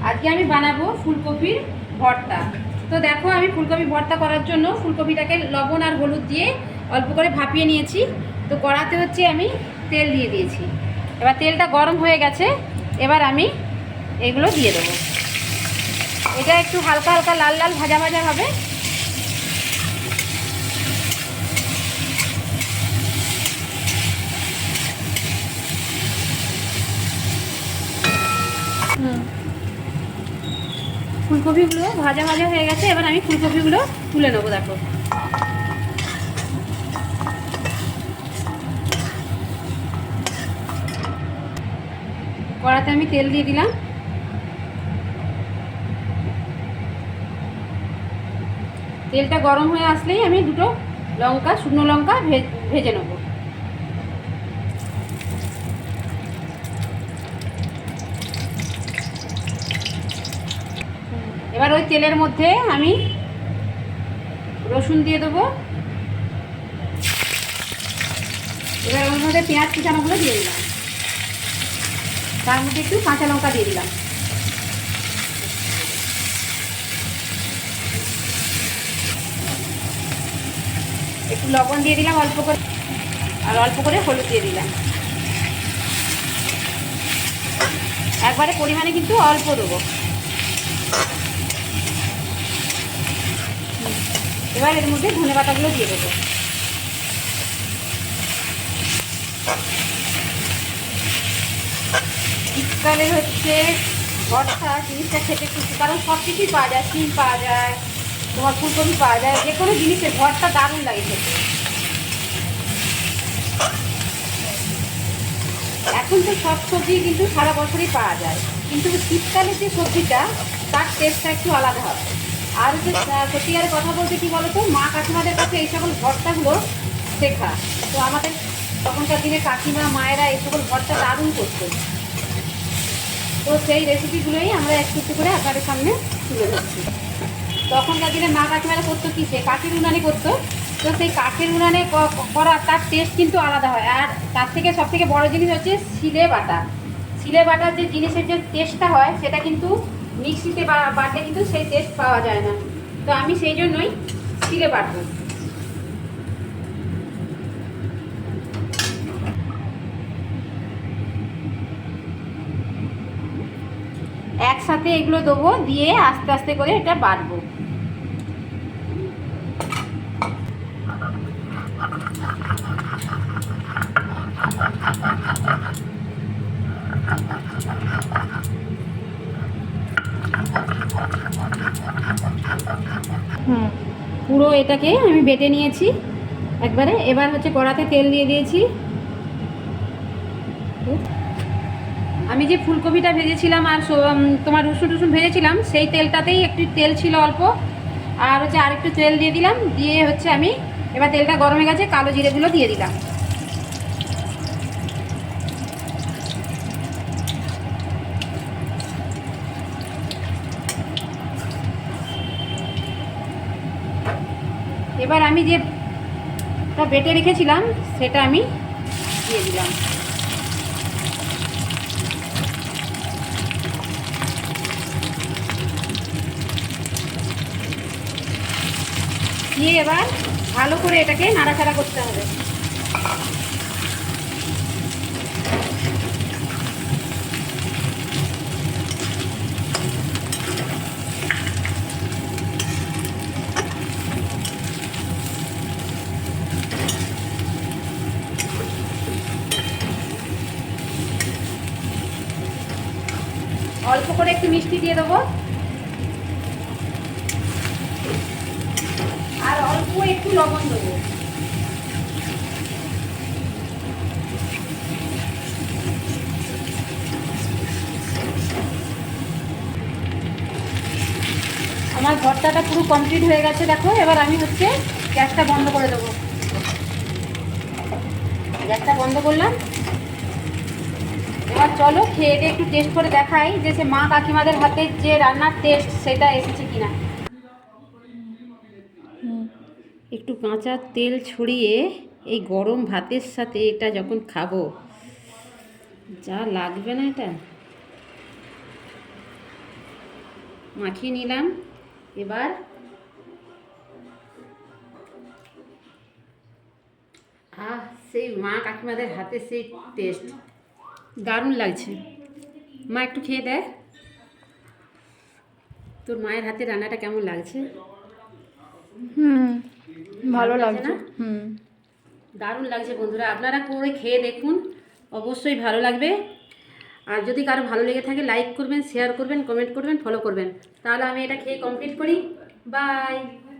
আজকে আমি বানাবো ফুলকপির ভর্তা। তো দেখো, আমি ফুলকপি ভর্তা করার জন্য ফুলকপিটাকে লবণ আর হলুদ দিয়ে অল্প করে ভাপিয়ে নিয়েছি। তো কড়াতে হচ্ছে আমি তেল দিয়ে দিয়েছি। এবার তেলটা গরম হয়ে গেছে, এবার আমি এগুলো দিয়ে দেবো। এটা একটু হালকা হালকা লাল লাল ভাজা ভাজা হবে। ফুলকপিগুলো ভাজা ভাজা হয়ে গেছে, এবার আমি ফুলকপিগুলো তুলে নেবো। দেখো, কড়াতে আমি তেল দিয়ে দিলাম। তেলটা গরম হয়ে আসলেই আমি দুটো লঙ্কা, শুকনো লঙ্কা ভেজে নেব। এবার ওই তেলের মধ্যে আমি রসুন দিয়ে দেবো। এবার ওর মধ্যে পেঁয়াজ কুচানোগুলো দিয়ে দিলাম, তার মধ্যে একটু কাঁচা লঙ্কা দিয়ে দিলাম। একটু লবণ দিয়ে দিলাম অল্প করে, আর অল্প করে হলুদ দিয়ে দিলাম। একবারে পরিমাণে কিন্তু অল্প দেবো। এবার এর মধ্যে ধনে পাতাগুলো দিয়ে দেবো। শীতকালে হচ্ছে ভর্তা জিনিসটা খেতে খুশি, কারণ সব কিছুই পাওয়া যায়। শিম পাওয়া যায়, তোমার ফুলকপি পাওয়া যায়, যে কোনো জিনিসের ভর্তা দারুণ লাগে খেতে। এখন তো সব সবজি কিন্তু সারা বছরই পাওয়া যায়, কিন্তু শীতকালে যে সবজিটা তার টেস্টটা একটু আলাদা হয়। আর যে সত্যিকারের কথা বলতে কি বলতো, মা কাকিমাদের কাছে এই সকল ভর্তাগুলো শেখা। তো আমাদের তখনকার দিনে কাকিমা মায়েরা এই সকল ভর্তা দারুণ করতো। তো সেই রেসিপিগুলোই আমরা একটু একটু করে আপনাদের সামনে তুলে ধরছি। তখনকার দিনে মা কাকিমারা করতো কি, সে কাঠের উনানে করতো। তো সেই কাঠের উনানে করা তার টেস্ট কিন্তু আলাদা হয়। আর তার থেকে সব থেকে বড়ো জিনিস হচ্ছে শিলে বাটা। শিলে বাটার যে জিনিসের যে টেস্টটা হয়, সেটা কিন্তু মিক্সিতে বাটলে কিন্তু সেই টেস্ট পাওয়া যায় না। তো আমি সেই জন্যই শিলে বাটবো। একসাথে এগুলো দেবো, দিয়ে আস্তে আস্তে করে এটা বাটবো। পুরো এটাকে আমি বেটে নিয়েছি একবারে। এবার হচ্ছে কড়াতে তেল দিয়ে দিয়েছি। আমি যে ফুলকপিটা ভেজেছিলাম আর তোমার রসুন টুসুন ভেজেছিলাম, সেই তেলটাতেই একটু তেল ছিল অল্প, আর হচ্ছে আর একটু তেল দিয়ে দিলাম। দিয়ে হচ্ছে আমি এবার তেলটা গরম হয়ে গেছে, কালো জিরেগুলো দিয়ে দিলাম। এবার আমি যে বেটে রেখেছিলাম সেটা আমি দিয়ে দিলাম। দিয়ে এবার ভালো করে এটাকে নাড়াচাড়া করতে হবে। অল্প করে একটু মিষ্টি দিয়ে দেবো, আর অল্প একটু লবণ দেবো। আমার ভর্তাটা পুরো কমপ্লিট হয়ে গেছে। দেখো, এবার আমি হচ্ছে গ্যাসটা বন্ধ করে দেবো। গ্যাসটা বন্ধ করলাম। এবার চলো খেয়ে দিয়ে একটু টেস্ট করে দেখাই যে সে মা কাকিমাদের হাতের যে রান্নার টেস্ট সেটা এসেছে কিনা। একটু কাঁচা তেল ছড়িয়ে এই গরম ভাতের সাথে এটা যখন খাবো, যা লাগবে না এটা। মাখিয়ে নিলাম। এবার সেই মা কাকিমাদের হাতে সেই টেস্ট দারুণ লাগছে। মা একটু খেয়ে দেখ তোর মায়ের হাতে রান্নাটা কেমন লাগছে। ভালো লাগছে লাগছে। না? দারুণ লাগছে বন্ধুরা, আপনারা করে খেয়ে দেখুন, অবশ্যই ভালো লাগবে। আর যদি কারো ভালো লেগে থাকে লাইক করবেন, শেয়ার করবেন, কমেন্ট করবেন, ফলো করবেন। তাহলে আমি এটা খেয়ে কমপ্লিট করি। বাই।